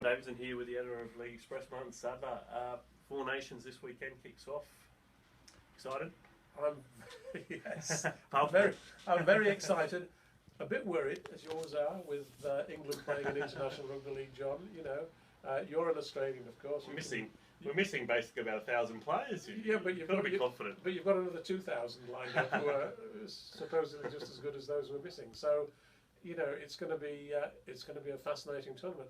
Davidson here with the editor of League Express, Martyn Sadler. Four Nations this weekend kicks off. Excited? Yes, I'm very excited. A bit worried, as you always are, with England playing an international rugby league, John. You know, you're an Australian, of course. We're missing basically about 1,000 players. But you've got to be confident. But you've got another 2,000 lined up who are supposedly just as good as those we're missing. So, you know, it's going to be a fascinating tournament.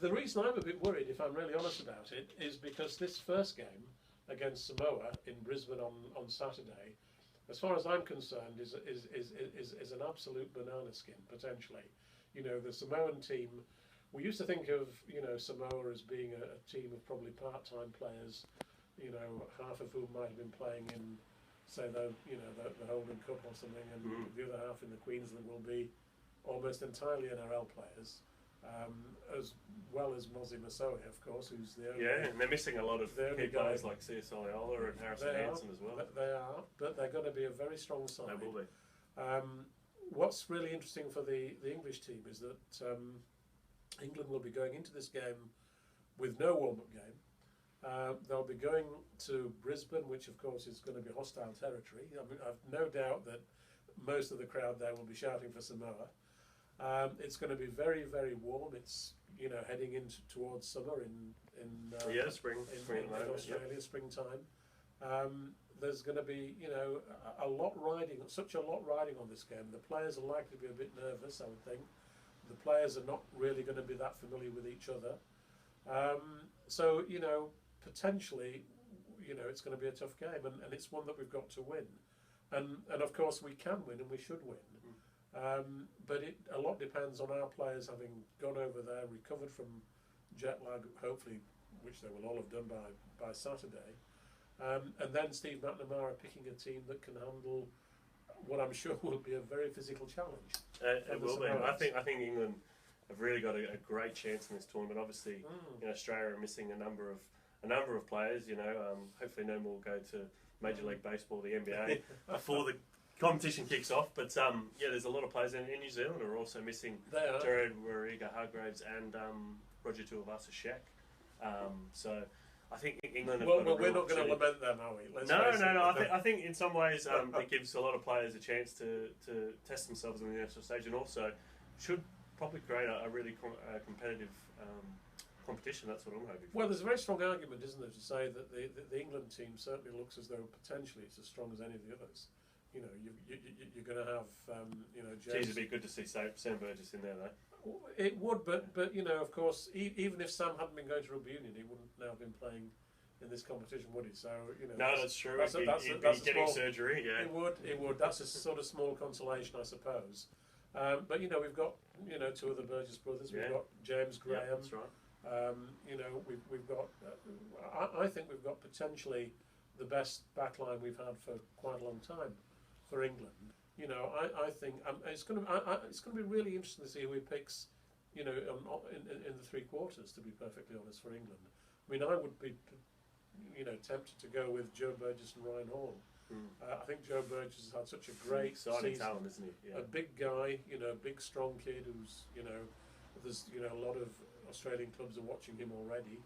The reason I'm a bit worried, if I'm really honest about it, is because this first game against Samoa in Brisbane on Saturday, as far as I'm concerned, is an absolute banana skin potentially. You know, the Samoan team. We used to think of, you know, Samoa as being a team of probably part-time players, you know, half of whom might have been playing in, say, the Holden Cup or something, and the other half in the Queensland will be almost entirely NRL players, as well as Mozzie Masoe, of course, who's the only... Yeah, and they're missing a lot of key players like C.S. Oliola and Harrison Hanson as well. They are, but they're going to be a very strong side. They will be. What's really interesting for the English team is that England will be going into this game with no warm-up game. They'll be going to Brisbane, which of course is going to be hostile territory. I mean, I've no doubt that most of the crowd there will be shouting for Samoa. It's going to be very, very warm. It's, you know, heading towards summer in Australia, springtime. There's going to be, you know, such a lot riding on this game. The players are likely to be a bit nervous, I would think. The players are not really going to be that familiar with each other. So, you know, potentially, you know, it's going to be a tough game, and it's one that we've got to win. And of course we can win and we should win. But a lot depends on our players having gone over there, recovered from jet lag, hopefully, which they will all have done by Saturday. And then Steve McNamara picking a team that can handle what I'm sure will be a very physical challenge. It will be. I think England have really got a great chance in this tournament. Obviously, you know, Australia are missing a number of players. You know, hopefully no more will go to Major League Baseball, the NBA, before the competition kicks off. But yeah, there's a lot of players in New Zealand who are also missing. Jared Warriga-Hargraves and Roger Tuivasa-Sheck. So I think England. Well, we're not going to lament them, are we? No. I think in some ways it gives a lot of players a chance to test themselves in the national stage, and also should probably create a really competitive competition. That's what I'm hoping for. Well, there's a very strong argument, isn't there, to say that the England team certainly looks as though potentially it's as strong as any of the others. You know, you're going to have, you know, James. It'd be good to see Sam Burgess in there, though. It would, but you know, of course, even if Sam hadn't been going to rugby union, he wouldn't now have been playing in this competition, would he? So, you know. No, that's true. He'd be getting surgery. Yeah. It would. That's a sort of small consolation, I suppose. But you know, we've got, you know, two of the Burgess brothers. We've got James Graham. Yeah, that's right. You know, we've got. I think we've got potentially the best backline we've had for quite a long time for England. You know, I think it's going to be really interesting to see who he picks. You know, in the three quarters. To be perfectly honest, for England, I mean, I would be, you know, tempted to go with Joe Burgess and Ryan Hall. I think Joe Burgess has had such a great exciting season. talent, isn't he? Yeah. A big guy, you know, big strong kid who's, you know, there's, you know, a lot of Australian clubs are watching him already.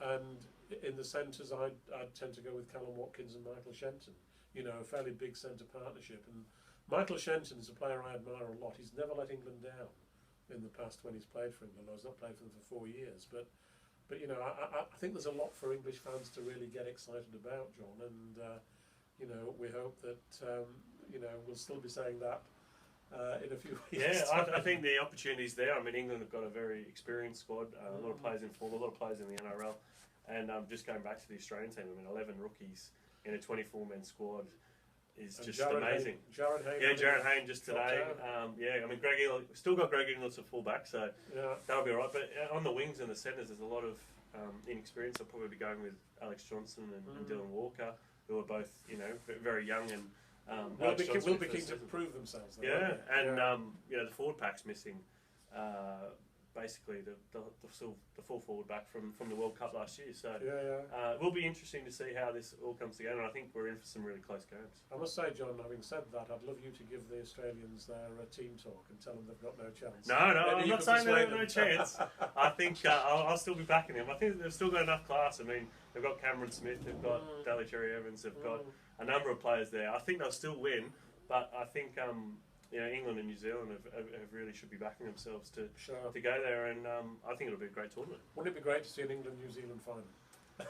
And in the centres, I'd tend to go with Callum Watkins and Michael Shenton. You know, a fairly big centre partnership. And Michael Shenton is a player I admire a lot. He's never let England down in the past when he's played for England. He's not played for them for 4 years. But you know, I think there's a lot for English fans to really get excited about, John. And, you know, we hope that, you know, we'll still be saying that in a few weeks. Yeah, I think the opportunity's there. I mean, England have got a very experienced squad, a lot of players in form, a lot of players in the NRL. And just going back to the Australian team, I mean, 11 rookies in a 24-man squad is just amazing. Jared Hayne. Yeah, Jared Hayne just today. Yeah, I mean, Greg Eel, still got Greg Inglis at fullback, so that'll be all right. But on the wings and the centres, there's a lot of inexperience. I'll probably be going with Alex Johnson and Dylan Walker, who are both, you know, very young and will be keen to prove themselves. Though, yeah, and you know, the forward pack's missing basically the full forward back from the World Cup last year. So yeah. it will be interesting to see how this all comes together, and I think we're in for some really close games. I must say, John, having said that, I'd love you to give the Australians their team talk and tell them they've got no chance. No, I'm not saying they've got no chance. I think I'll still be backing them. I think they've still got enough class. I mean, they've got Cameron Smith, they've got Daly Cherry Evans, they've got a number of players there. I think they'll still win, but I think England and New Zealand have really should be backing themselves to go there, and I think it'll be a great tournament. Wouldn't it be great to see an England-New Zealand final?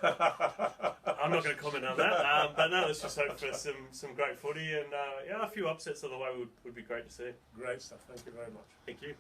I'm not going to comment on that, but no, let's just hope for some great footy, and a few upsets on the way would be great to see. Great stuff. Thank you very much. Thank you.